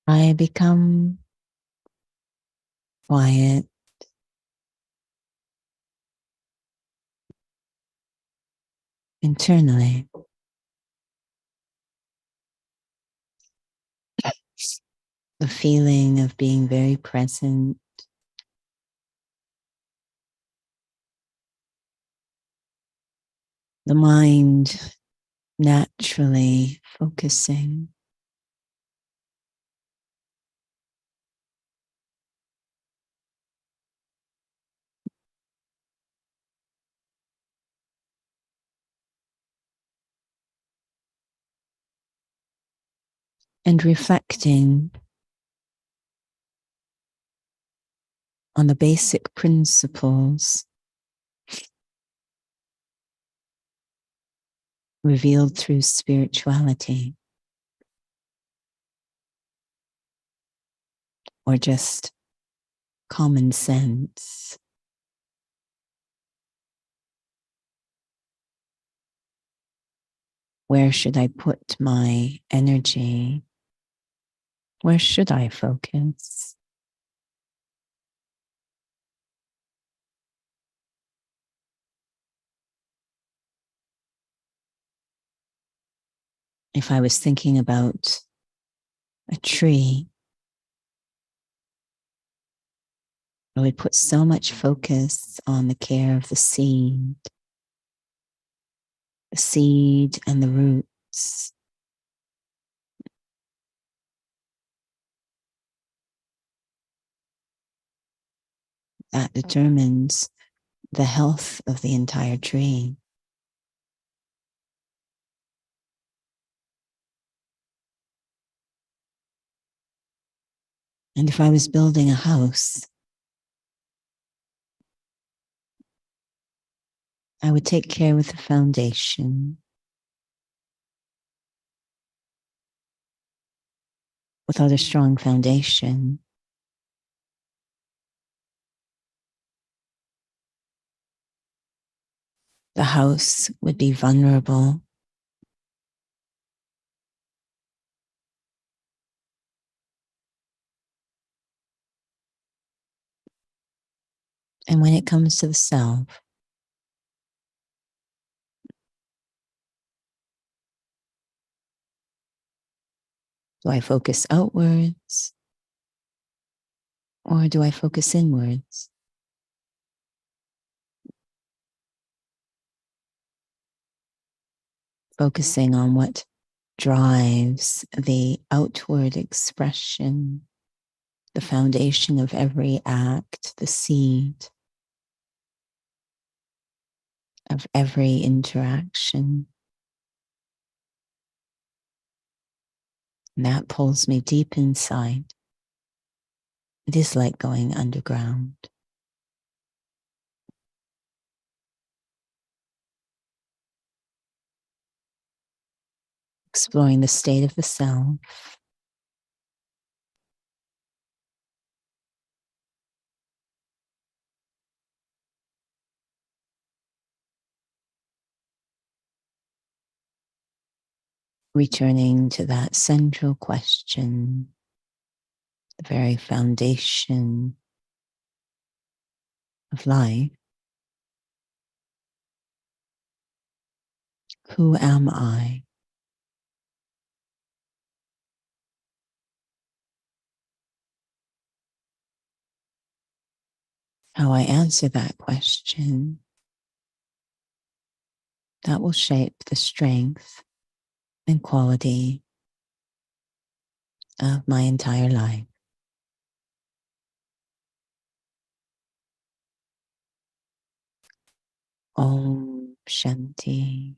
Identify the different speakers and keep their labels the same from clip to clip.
Speaker 1: I become quiet internally. The feeling of being very present, the mind naturally focusing, and reflecting on the basic principles revealed through spirituality, or just common sense. Where should I put my energy? Where should I focus? If I was thinking about a tree, I would put so much focus on the care of the seed and the roots. That determines the health of the entire tree. And if I was building a house, I would take care with the foundation. Without a strong foundation, the house would be vulnerable. And when it comes to the self, do I focus outwards or do I focus inwards? Focusing on what drives the outward expression, the foundation of every act, the seed of every interaction. And that pulls me deep inside. It is like going underground. Exploring the state of the self, returning to that central question, the very foundation of life. Who am I? How I answer that question, that will shape the strength and quality of my entire life. Om Shanti.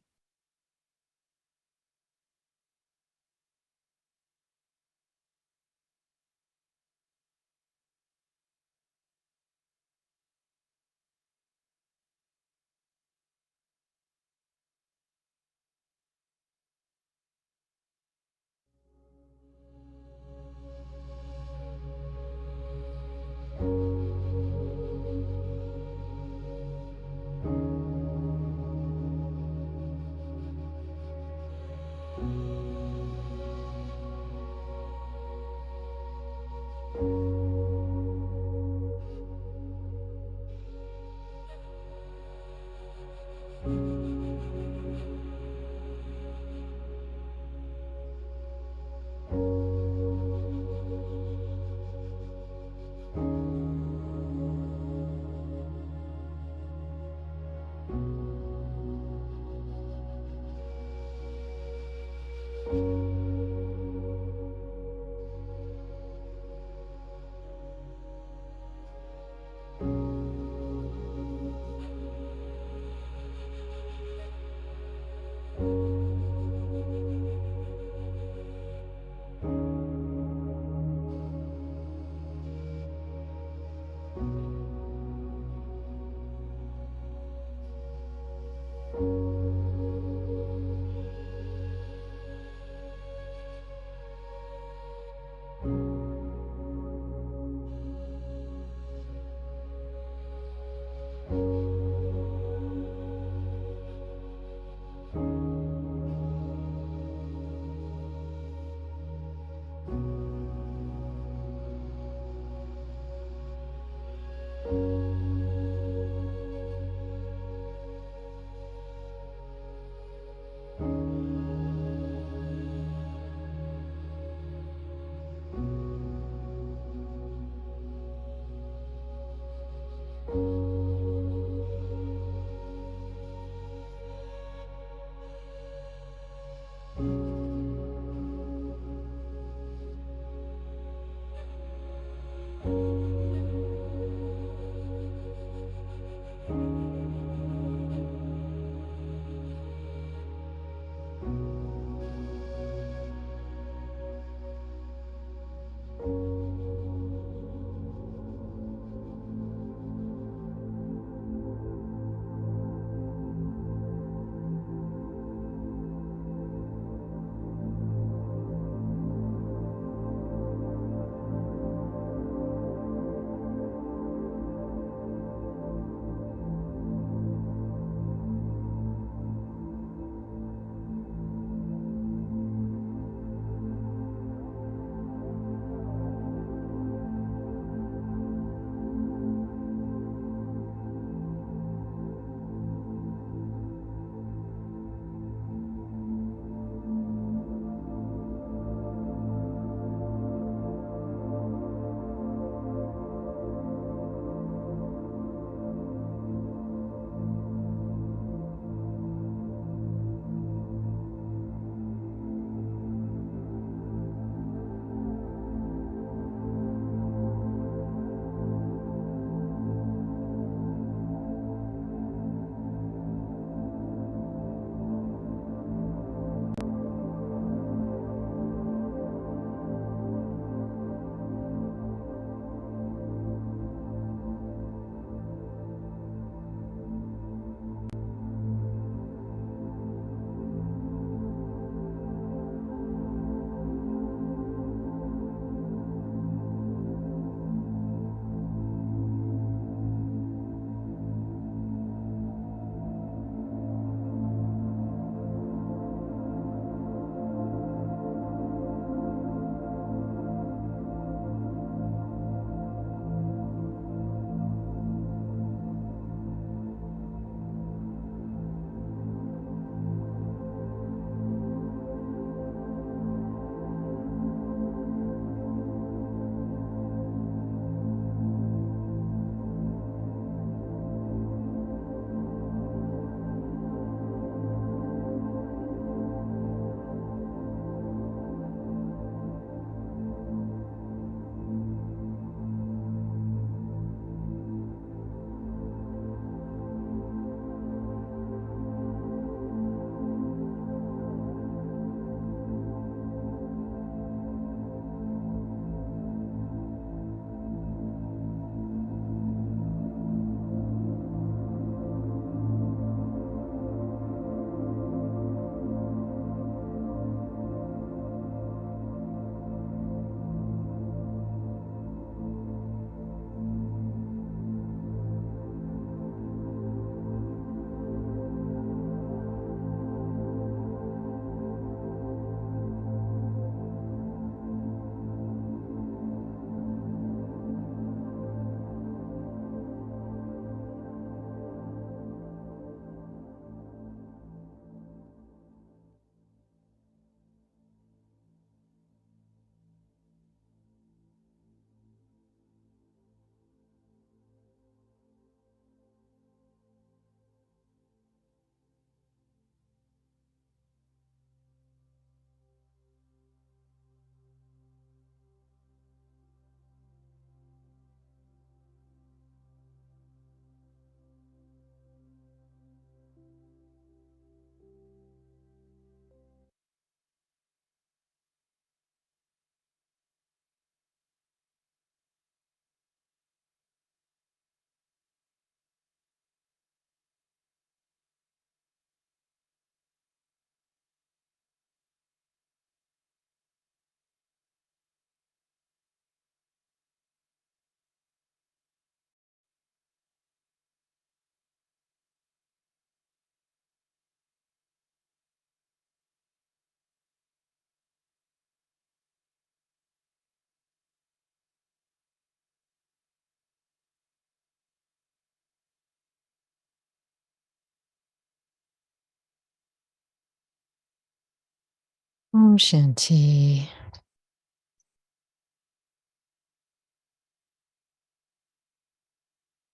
Speaker 2: Om Shanti.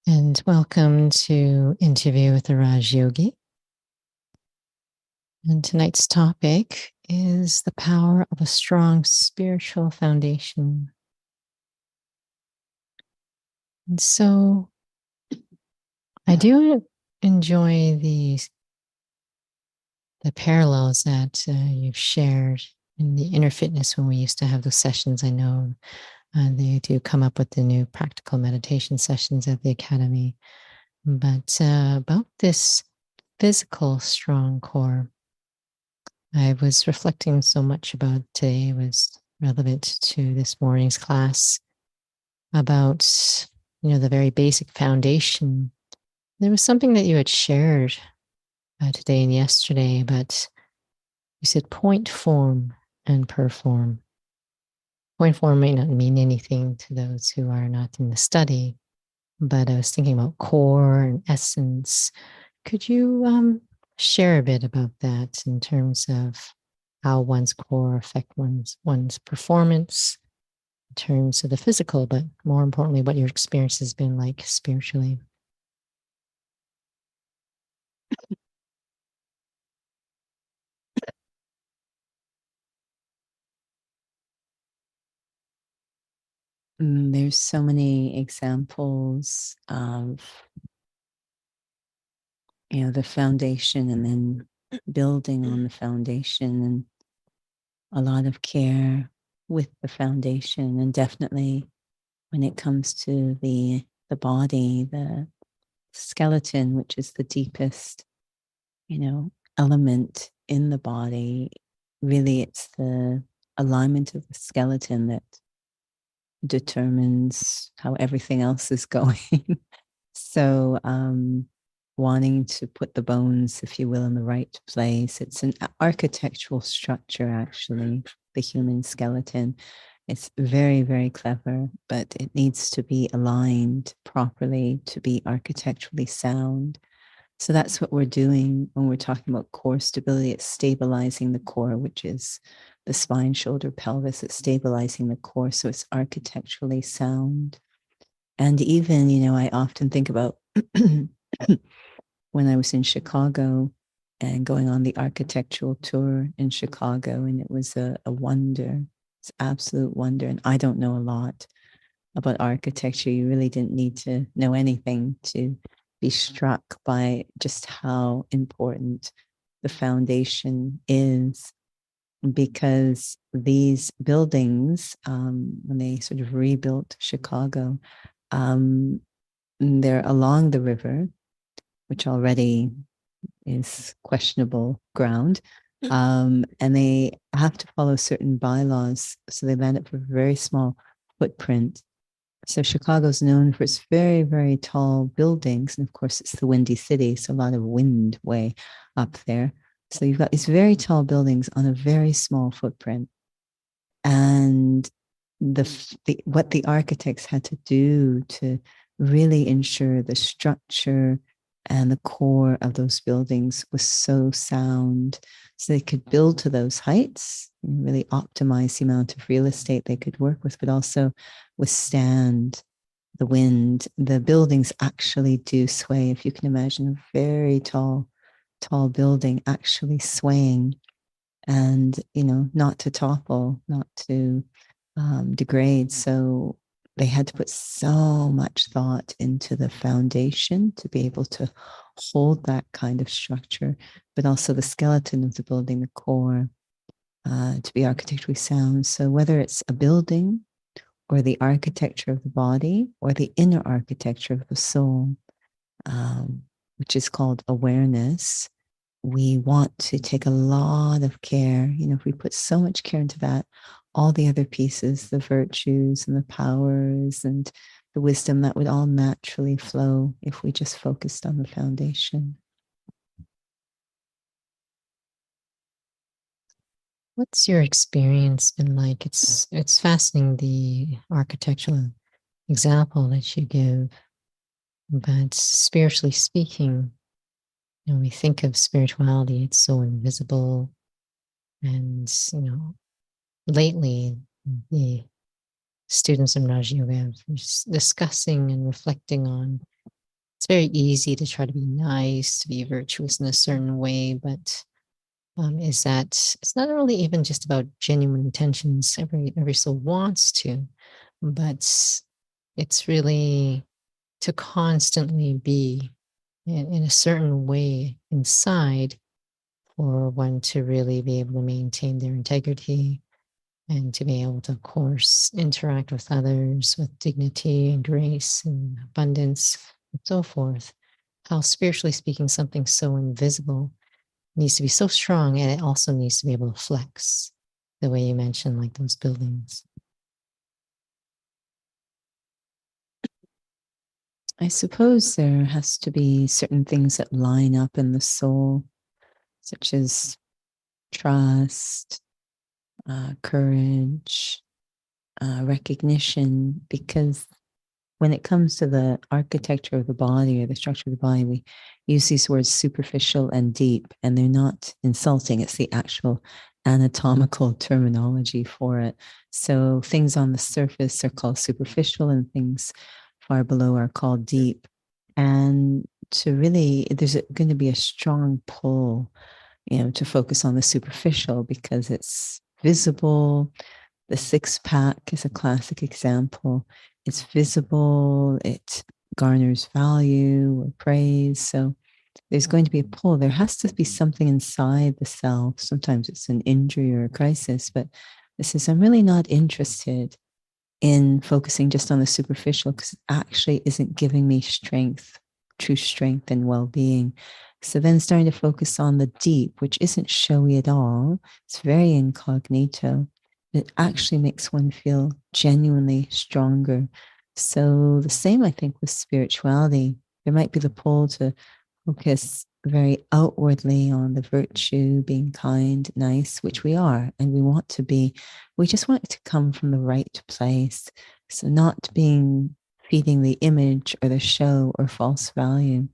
Speaker 2: And welcome to Interview with the Raj Yogi. And tonight's topic is the power of a strong spiritual foundation. And so I do enjoy the parallels that you've shared in the inner fitness when we used to have those sessions. I know they do come up with the new practical meditation sessions at the Academy. But about this physical strong core, I was reflecting so much about today was relevant to this morning's class about, the very basic foundation. There was something that you had shared today and yesterday, but you said point form and perform. Point form may not mean anything to those who are not in the study, but I was thinking about core and essence. Could you share a bit about that in terms of how one's core affect one's performance in terms of the physical, but more importantly, what your experience has been like spiritually?
Speaker 1: There's so many examples of, the foundation and then building on the foundation, and a lot of care with the foundation. And definitely when it comes to the body, the skeleton, which is the deepest, element in the body, really it's the alignment of the skeleton that determines how everything else is going. So, wanting to put the bones, if you will, in the right place. It's an architectural structure, actually, the human skeleton. It's very, very clever, but it needs to be aligned properly to be architecturally sound. So that's what we're doing when we're talking about core stability. It's stabilizing the core, which is the spine, shoulder, pelvis. It's stabilizing the core so it's architecturally sound. And even, I often think about when I was in Chicago and going on the architectural tour in Chicago, and it was a wonder. It's absolute wonder. And I don't know a lot about architecture. You really didn't need to know anything to be struck by just how important the foundation is, because these buildings, when they sort of rebuilt Chicago, they're along the river, which already is questionable ground. And they have to follow certain bylaws. So they land up with a very small footprint. So Chicago's known for its very, very tall buildings. And of course, it's the Windy City. So a lot of wind way up there. So you've got these very tall buildings on a very small footprint. And what the architects had to do to really ensure the structure and the core of those buildings was so sound, so they could build to those heights and really optimize the amount of real estate they could work with, but also withstand the wind. The buildings actually do sway. If you can imagine a very tall building actually swaying, and not to topple, not to degrade. So they had to put so much thought into the foundation to be able to hold that kind of structure, but also the skeleton of the building, the core, to be architecturally sound. So whether it's a building or the architecture of the body or the inner architecture of the soul, which is called awareness, we want to take a lot of care. If we put so much care into that, all the other pieces, the virtues and the powers and the wisdom, that would all naturally flow if we just focused on the foundation.
Speaker 2: What's your experience been like? It's fascinating, the architectural example that you give, but spiritually speaking, when we think of spirituality, it's so invisible. And, lately, the students in Raj Yoga have discussing and reflecting on it's very easy to try to be nice, to be virtuous in a certain way, but is that it's not really even just about genuine intentions. Every soul wants to, but it's really to constantly be in a certain way inside for one to really be able to maintain their integrity and to be able to, of course, interact with others with dignity and grace and abundance and so forth. How, spiritually speaking, something so invisible needs to be so strong, and it also needs to be able to flex the way you mentioned, like those buildings.
Speaker 1: I suppose there has to be certain things that line up in the soul, such as trust, courage, recognition, because when it comes to the architecture of the body or the structure of the body, we use these words superficial and deep, and they're not insulting. It's the actual anatomical terminology for it. So things on the surface are called superficial, and things far below are called deep. And to really, there's going to be a strong pull, to focus on the superficial because it's visible. The six pack is a classic example. It's visible, it garners value or praise. So there's going to be a pull. There has to be something inside the self. Sometimes it's an injury or a crisis, but this is, I'm really not interested in focusing just on the superficial because it actually isn't giving me strength, true strength and well-being. So then starting to focus on the deep, which isn't showy at all. It's very incognito. It actually makes one feel genuinely stronger. So the same, I think, with spirituality. There might be the pull to focus very outwardly on the virtue, being kind, nice, which we are, and we want to be. We just want it to come from the right place. So, not being feeding the image or the show or false value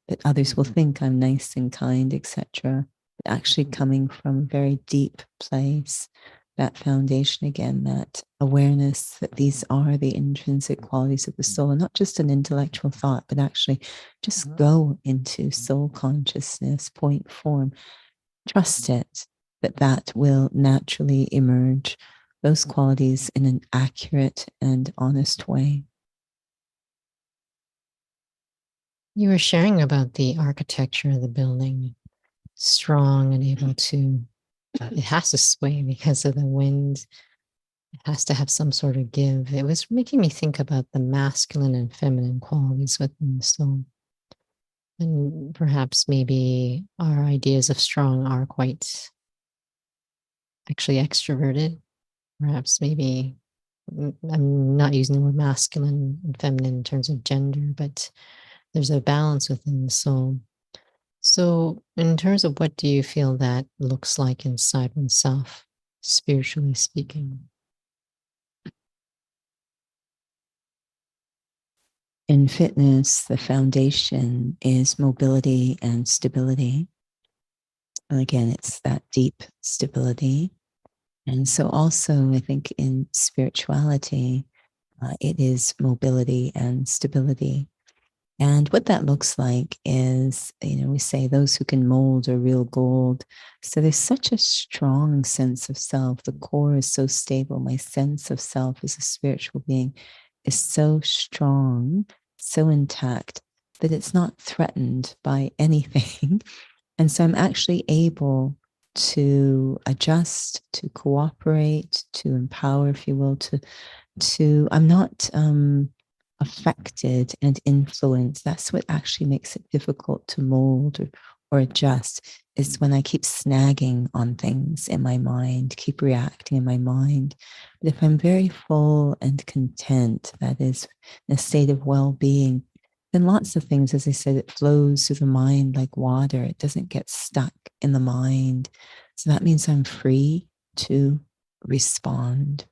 Speaker 1: that others will think I'm nice and kind, etc. But actually coming from a very deep place, that foundation again, that awareness that these are the intrinsic qualities of the soul, and not just an intellectual thought, but actually just go into soul consciousness, point form, trust it, that will naturally emerge those qualities in an accurate and honest way.
Speaker 2: You were sharing about the architecture of the building, strong and able to, it has to sway because of the wind. It has to have some sort of give. It was making me think about the masculine and feminine qualities within the soul. And perhaps maybe our ideas of strong are quite actually extroverted. Perhaps maybe I'm not using the word masculine and feminine in terms of gender, but there's a balance within the soul. So, in terms of what do you feel that looks like inside oneself, spiritually speaking?
Speaker 1: In fitness, the foundation is mobility and stability. And again, it's that deep stability. And so, also, I think in spirituality, it is mobility and stability. And what that looks like is, we say those who can mold are real gold. So there's such a strong sense of self. The core is so stable. My sense of self as a spiritual being is so strong, so intact that it's not threatened by anything. And so I'm actually able to adjust, to cooperate, to empower, if you will, I'm not affected and influenced. That's what actually makes it difficult to mold or adjust, is when I keep snagging on things in my mind, keep reacting in my mind. But if I'm very full and content, that is, in a state of well-being, then lots of things, as I said, it flows through the mind like water. It doesn't get stuck in the mind. So that means I'm free to respond,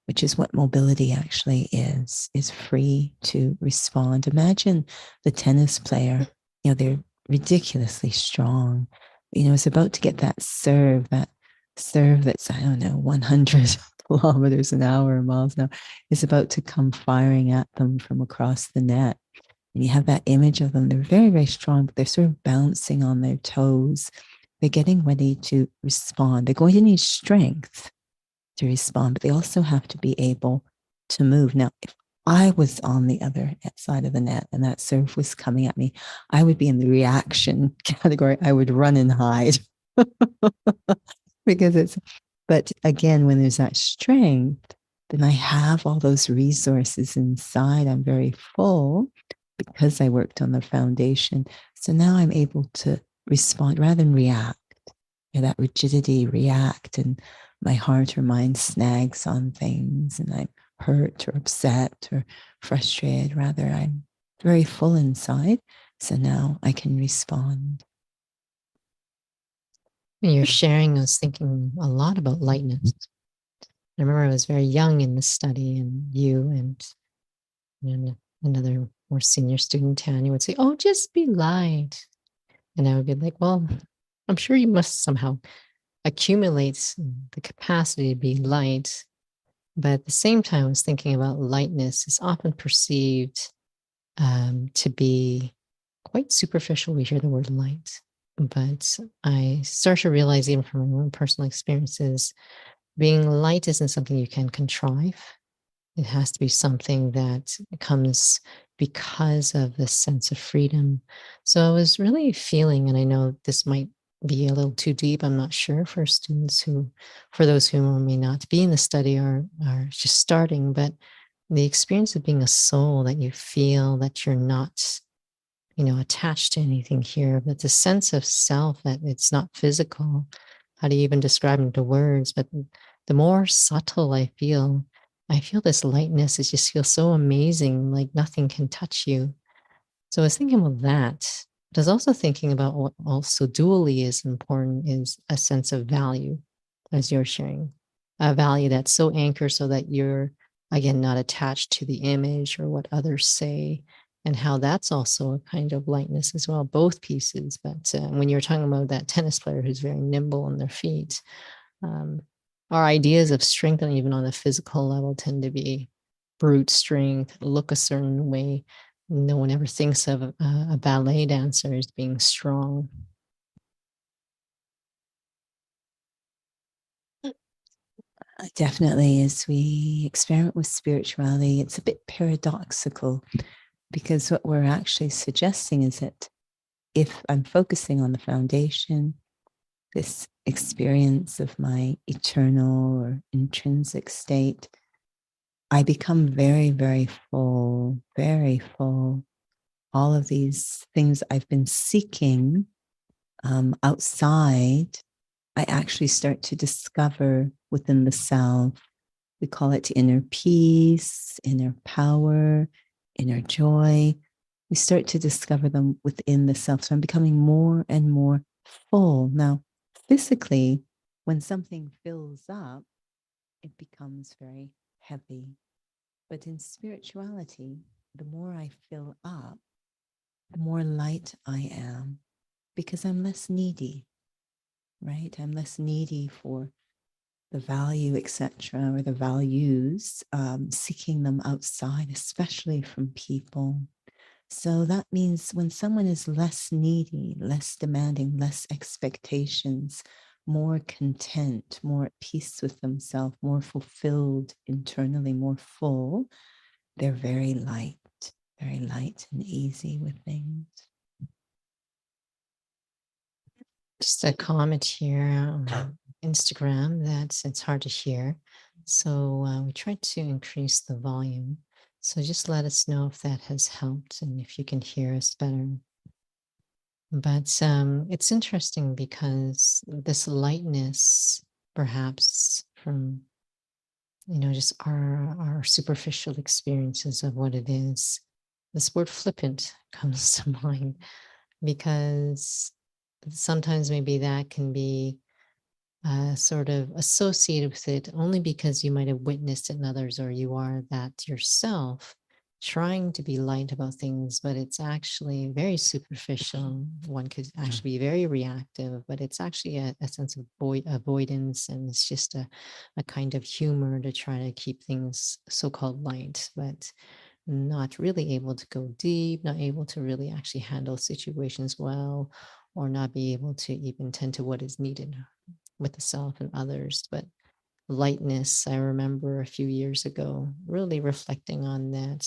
Speaker 1: which is what mobility actually is free to respond. Imagine the tennis player, they're ridiculously strong. Is about to get that serve, that serve that's, I don't know, 100 kilometers an hour or miles an hour is about to come firing at them from across the net. And you have that image of them. They're very, very strong, but they're sort of bouncing on their toes. They're getting ready to respond. They're going to need strength to respond, but they also have to be able to move. Now, if I was on the other side of the net and that surf was coming at me, I would be in the reaction category. I would run and hide because but again, when there's that strength, then I have all those resources inside. I'm very full because I worked on the foundation. So now I'm able to respond rather than react. That rigidity, react, and my heart or mind snags on things and I'm hurt or upset or frustrated. Rather, I'm very full inside. So now I can respond.
Speaker 2: When you're sharing, I was thinking a lot about lightness. I remember I was very young in the study, and you and another more senior student, Tanya, would say, "Oh, just be light." And I would be like, "Well, I'm sure you must somehow accumulate the capacity to be light." But at the same time, I was thinking about lightness is often perceived to be quite superficial. We hear the word light, but I start to realize, even from my own personal experiences, being light isn't something you can contrive. It has to be something that comes because of this sense of freedom. So I was really feeling, and I know this might be a little too deep, I'm not sure, for students for those who may not be in the study or are just starting, but the experience of being a soul, that you feel that you're not, attached to anything here, but the sense of self, that it's not physical. How do you even describe it into words? But the more subtle I feel this lightness. It just feels so amazing, like nothing can touch you. So I was thinking about that. But I was also thinking about what also dually is important is a sense of value, as you're sharing, a value that's so anchored so that you're, again, not attached to the image or what others say, and how that's also a kind of lightness as well, both pieces. But when you're talking about that tennis player who's very nimble on their feet, um, our ideas of strength, and even on the physical level, tend to be brute strength, look a certain way. No one ever thinks of a ballet dancer as being strong.
Speaker 1: Definitely, as we experiment with spirituality, it's a bit paradoxical because what we're actually suggesting is that if I'm focusing on the foundation, this experience of my eternal or intrinsic state, I become very, very full, very full. All of these things I've been seeking outside, I actually start to discover within the self. We call it inner peace, inner power, inner joy. We start to discover them within the self. So I'm becoming more and more full. Now, physically, when something fills up, it becomes very heavy. But in spirituality, the more I fill up, the more light I am because I'm less needy, right? I'm less needy for the value, etc., or the values, seeking them outside, especially from people. So that means when someone is less needy, less demanding, less expectations, more content, more at peace with themselves, more fulfilled internally, more full, they're very light and easy with things.
Speaker 2: Just a comment here on Instagram that it's hard to hear. So we tried to increase the volume. So just let us know if that has helped and if you can hear us better. But it's interesting because this lightness, perhaps from just our superficial experiences of what it is, this word flippant comes to mind because sometimes maybe that can be sort of associated with it only because you might have witnessed it in others or you are that yourself. trying to be light about things, but it's actually very superficial. One could actually be very reactive, but it's actually a sense of avoidance, and it's just a kind of humor to try to keep things so-called light, but not really able to go deep, not able to really actually handle situations well, or not be able to even tend to what is needed with the self and others. But lightness, I remember a few years ago, really reflecting on that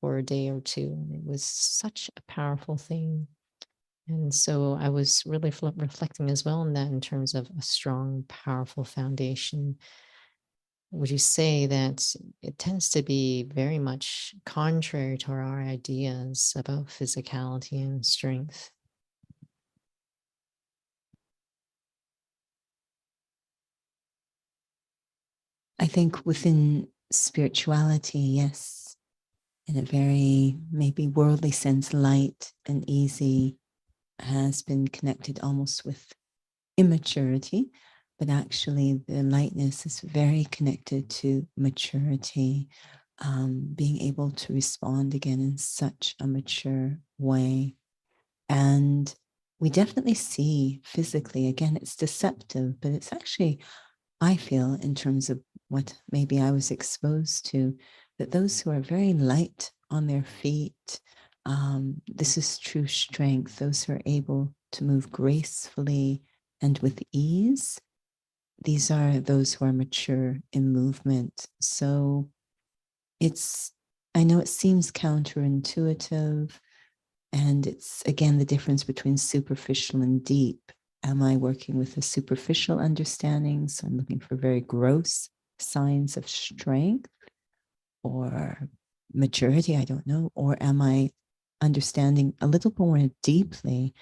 Speaker 2: for a day or two. And it was such a powerful thing. And so I was really reflecting as well on that in terms of a strong, powerful foundation. Would you say that it tends to be very much contrary to our ideas about physicality and strength?
Speaker 1: I think within spirituality, yes, in a very maybe worldly sense, light and easy has been connected almost with immaturity, but actually the lightness is very connected to maturity, being able to respond again in such a mature way. And we definitely see physically, again, it's deceptive, but it's actually, I feel, in terms of what maybe I was exposed to, that those who are very light on their feet, this is true strength. Those who are able to move gracefully and with ease, these are those who are mature in movement. So it's, I know it seems counterintuitive, and it's again the difference between superficial and deep. Am I working with a superficial understanding? So I'm looking for very gross signs of strength or maturity, I don't know. Or am I understanding a little more deeply,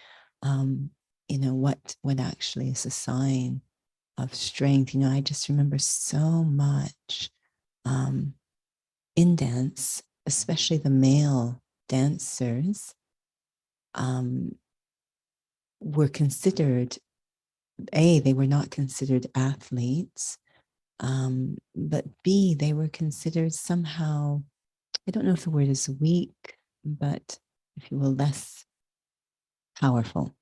Speaker 1: um, what actually is a sign of strength? I just remember so much um, in dance, especially the male dancers, um, were considered, they were not considered athletes, but B, they were considered somehow, I don't know if the word is weak, but if you will, less powerful.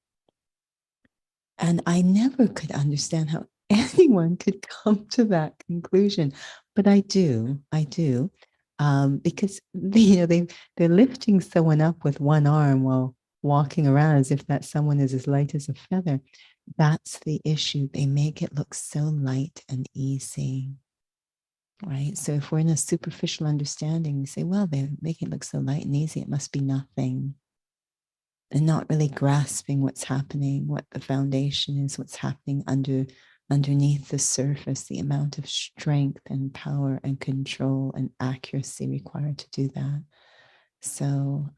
Speaker 1: And I never could understand how anyone could come to that conclusion, but I do, because they're lifting someone up with one arm while walking around as if that someone is as light as a feather. That's the issue. They make it look so light and easy, right? So if we're in a superficial understanding, we say, well, they're making it look so light and easy, it must be nothing. And not really grasping what's happening, what the foundation is, what's happening underneath the surface, the amount of strength and power and control and accuracy required to do that. So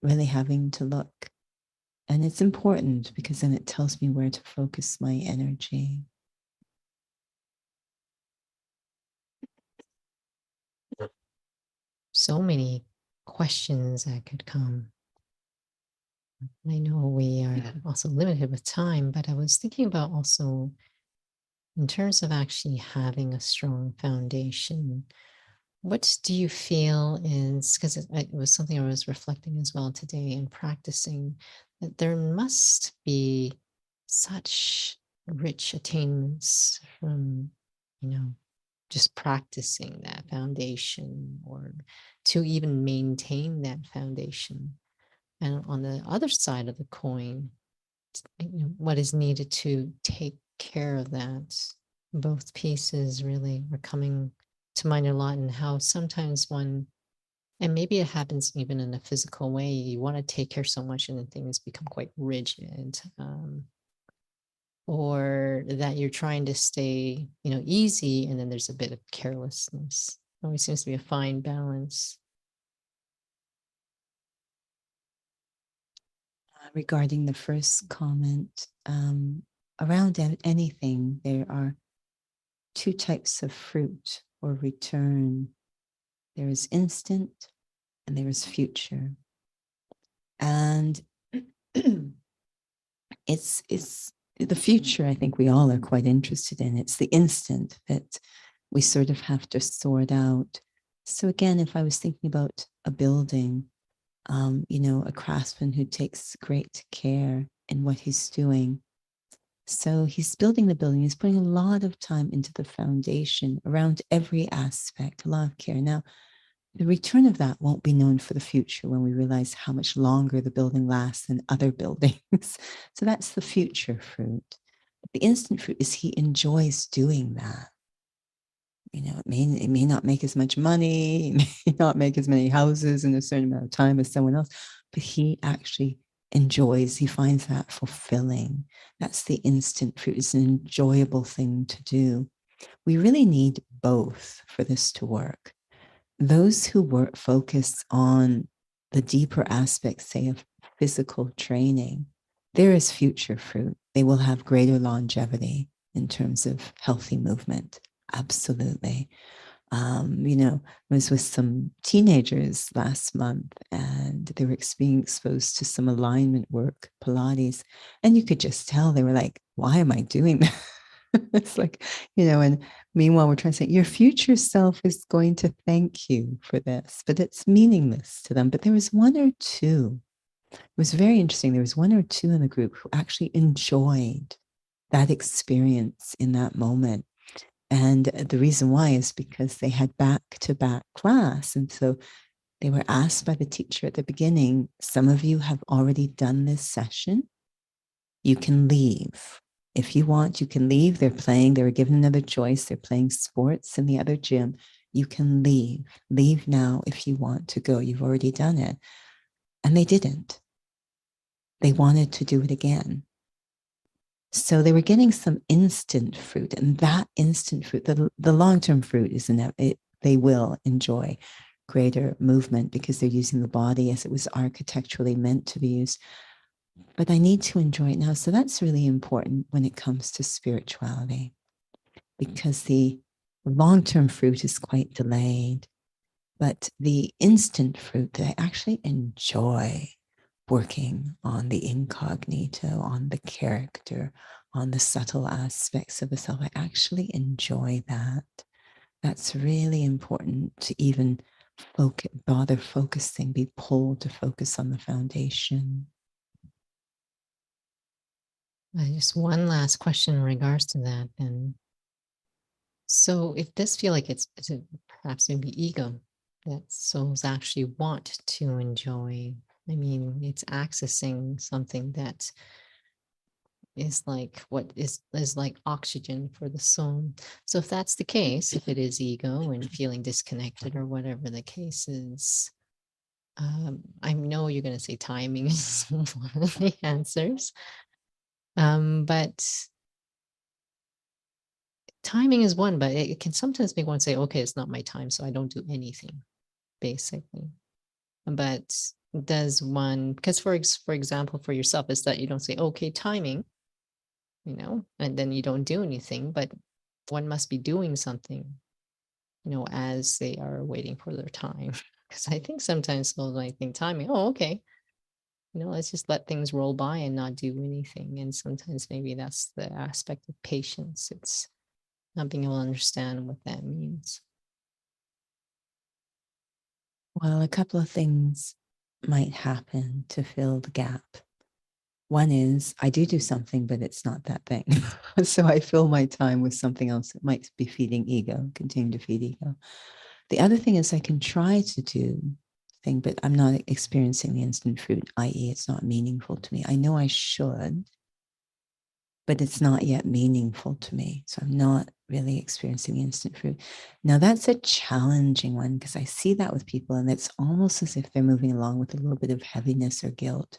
Speaker 1: really having to look. And it's important because then it tells me where to focus my energy.
Speaker 2: So many questions that could come. I know we are also limited with time, but I was thinking about also in terms of actually having a strong foundation. What do you feel is, because it was something I was reflecting as well today and practicing, that there must be such rich attainments from, just practicing that foundation or to even maintain that foundation. And on the other side of the coin, what is needed to take care of that. Both pieces really are coming to mind a lot, and how sometimes one, and maybe it happens even in a physical way, you want to take care so much and then things become quite rigid, or that you're trying to stay, easy, and then there's a bit of carelessness. Always seems to be a fine balance.
Speaker 1: Regarding the first comment, around anything, there are two types of fruit or return. There is instant and there is future. And it's the future, I think we all are quite interested in. It's the instant that we sort of have to sort out. So again, if I was thinking about a building, a craftsman who takes great care in what he's doing. So he's building the building, he's putting a lot of time into the foundation around every aspect, a lot of care. Now, the return of that won't be known for the future when we realize how much longer the building lasts than other buildings. So that's the future fruit. But the instant fruit is he enjoys doing that. It may not make as much money, it may not make as many houses in a certain amount of time as someone else, but he actually enjoys, he finds that fulfilling. That's the instant fruit. It's an enjoyable thing to do. We really need both for this to work. Those who focus on the deeper aspects, say, of physical training, there is future fruit. They will have greater longevity in terms of healthy movement. Absolutely. I was with some teenagers last month and they were being exposed to some alignment work, Pilates, and you could just tell they were like, why am I doing that? It's like, and meanwhile, we're trying to say your future self is going to thank you for this, but it's meaningless to them. But there was one or two, it was very interesting. There was one or two in the group who actually enjoyed that experience in that moment. And the reason why is because they had back to back class. And so they were asked by the teacher at the beginning, some of you have already done this session. You can leave. If you want, you can leave. They're playing, they were given another choice. They're playing sports in the other gym. You can leave. Leave now if you want to go. You've already done it. And they didn't. They wanted to do it again. So they were getting some instant fruit, and that instant fruit, the long-term fruit is they will enjoy greater movement because they're using the body as it was architecturally meant to be used. But I need to enjoy it now. So that's really important when it comes to spirituality, because the long-term fruit is quite delayed, but the instant fruit that I actually enjoy working on the incognito, on the character, on the subtle aspects of the self. I actually enjoy that. That's really important to even bother focusing, be pulled to focus on the foundation.
Speaker 2: Just one last question in regards to that. And so it does feel like it's perhaps maybe ego that souls actually want to enjoy. I mean, it's accessing something that is like what is like oxygen for the soul. So if that's the case, if it is ego and feeling disconnected or whatever the case is, I know you're going to say timing is one of the answers, but timing is one. But it can sometimes make one say, "Okay, it's not my time, so I don't do anything." Basically, but does one because for example for yourself is that you don't say, "Okay, timing," and then you don't do anything, but one must be doing something, as they are waiting for their time. Because I think sometimes they'll like think timing, oh, okay, let's just let things roll by and not do anything. And sometimes maybe that's the aspect of patience. It's not being able to understand what that means.
Speaker 1: Well, a couple of things might happen to fill the gap. One is I do something, but it's not that thing. So I fill my time with something else that might be feeding ego, continue to feed ego. The other thing is I can try to do thing, but I'm not experiencing the instant fruit, i.e., it's not meaningful to me. I know I should, but it's not yet meaningful to me. So I'm not really experiencing the instant fruit. Now, that's a challenging one because I see that with people, and it's almost as if they're moving along with a little bit of heaviness or guilt.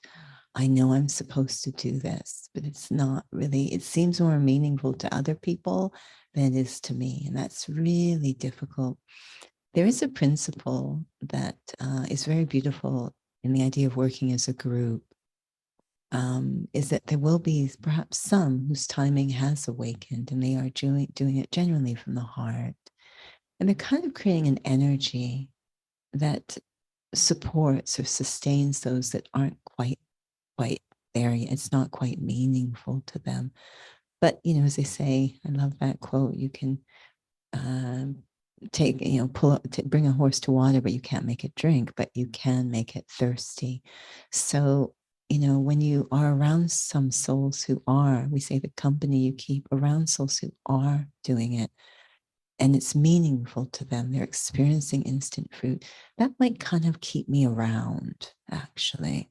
Speaker 1: I know I'm supposed to do this, but it's not really, it seems more meaningful to other people than it is to me. And that's really difficult. There is a principle that is very beautiful in the idea of working as a group, is that there will be perhaps some whose timing has awakened and they are doing it genuinely from the heart. And they're kind of creating an energy that supports or sustains those that aren't quite there yet. It's not quite meaningful to them. But, as they say, I love that quote, you can take, bring a horse to water, but you can't make it drink, but you can make it thirsty. So, when you are around some souls who are, we say the company you keep around souls who are doing it, and it's meaningful to them, they're experiencing instant fruit, that might kind of keep me around, actually,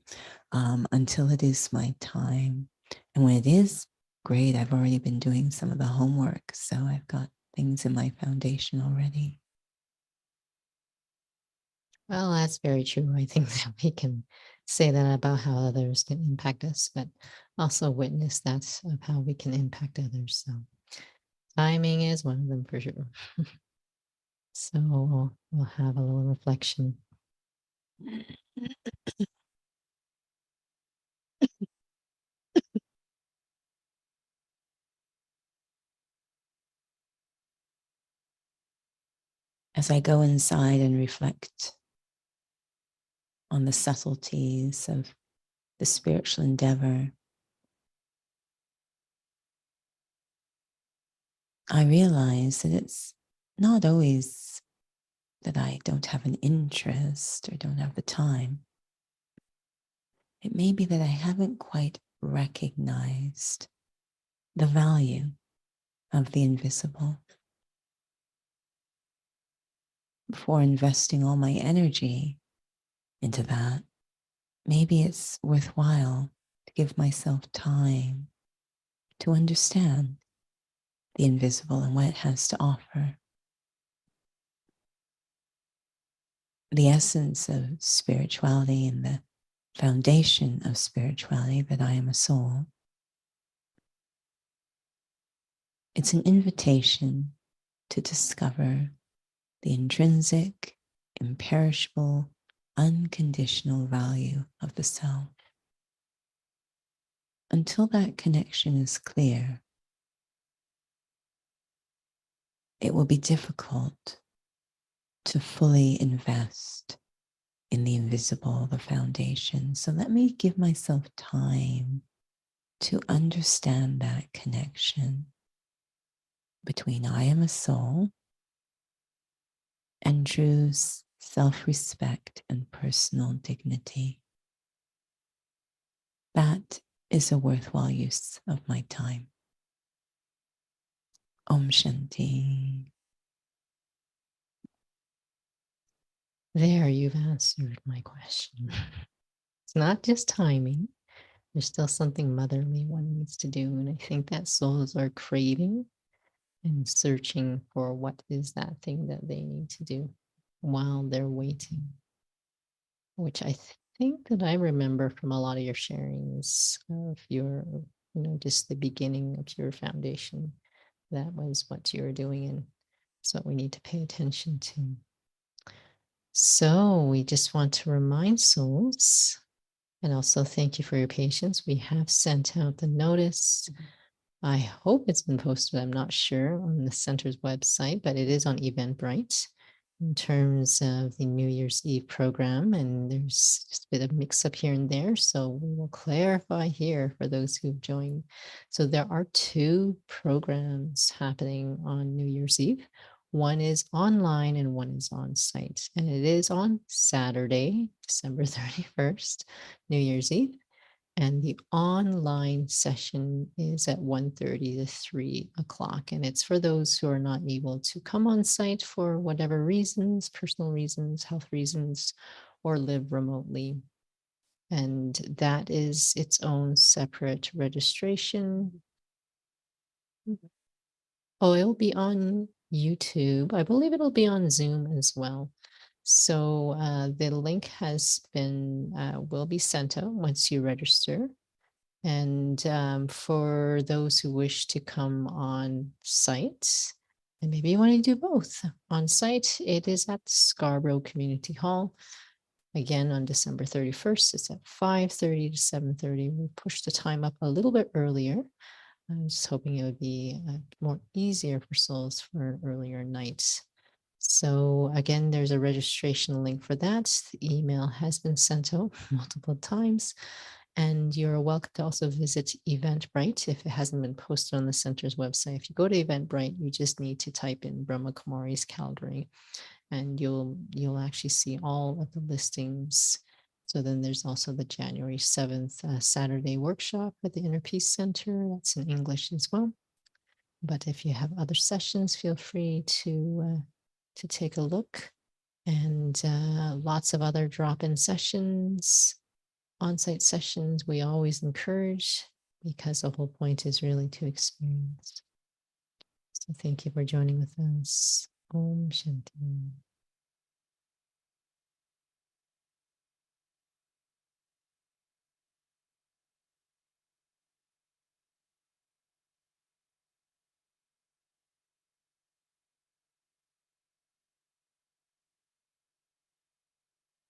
Speaker 1: until it is my time. And when it is, great, I've already been doing some of the homework, so I've got things in my foundation already.
Speaker 2: Well, that's very true. I think that we can say that about how others can impact us, but also witness that of how we can impact others. So timing is one of them for sure. So we'll have a little reflection.
Speaker 1: As I go inside and reflect on the subtleties of the spiritual endeavor, I realize that it's not always that I don't have an interest or don't have the time. It may be that I haven't quite recognized the value of the invisible before investing all my energy into that. Maybe it's worthwhile to give myself time to understand the invisible and what it has to offer. The essence of spirituality and the foundation of spirituality, that I am a soul. It's an invitation to discover the intrinsic, imperishable, unconditional value of the self. Until that connection is clear, it will be difficult to fully invest in the invisible, the foundation. So let me give myself time to understand that connection between I am a soul and true self-respect and personal dignity. That is a worthwhile use of my time. Om Shanti.
Speaker 2: There, you've answered my question. It's not just timing. There's still something motherly one needs to do. And I think that souls are craving and searching for what is that thing that they need to do while they're waiting, which I think that I remember from a lot of your sharings of your, just the beginning of your foundation. That was what you were doing, and it's what we need to pay attention to. So we just want to remind souls, and also thank you for your patience. We have sent out the notice. I hope it's been posted, I'm not sure, on the center's website, but it is on Eventbrite in terms of the New Year's Eve program. And there's just a bit of mix up here and there. So we will clarify here for those who've joined. So there are two programs happening on New Year's Eve. One is online and one is on site. And it is on Saturday, December 31st, New Year's Eve. And the online session is at 1:30 to 3 o'clock. And it's for those who are not able to come on site for whatever reasons, personal reasons, health reasons, or live remotely. And that is its own separate registration. Oh, it'll be on YouTube. I believe it'll be on Zoom as well. So the link will be sent out once you register. And for those who wish to come on site, and maybe you want to do both on site, it is at Scarborough Community Hall. Again, on December 31st, it's at 5:30 to 7:30. We pushed the time up a little bit earlier. I'm just hoping it would be more easier for souls for an earlier night. So again, there's a registration link for that. The email has been sent out multiple times. And you're welcome to also visit Eventbrite if it hasn't been posted on the center's website. If you go to Eventbrite, you just need to type in Brahma Kumaris Calgary, and you'll actually see all of the listings. So then there's also the January 7th Saturday workshop at the Inner Peace Center. That's in English as well. But if you have other sessions, feel free to take a look. And lots of other drop-in sessions, on-site sessions, we always encourage, because the whole point is really to experience. So thank you for joining with us. Om Shanti.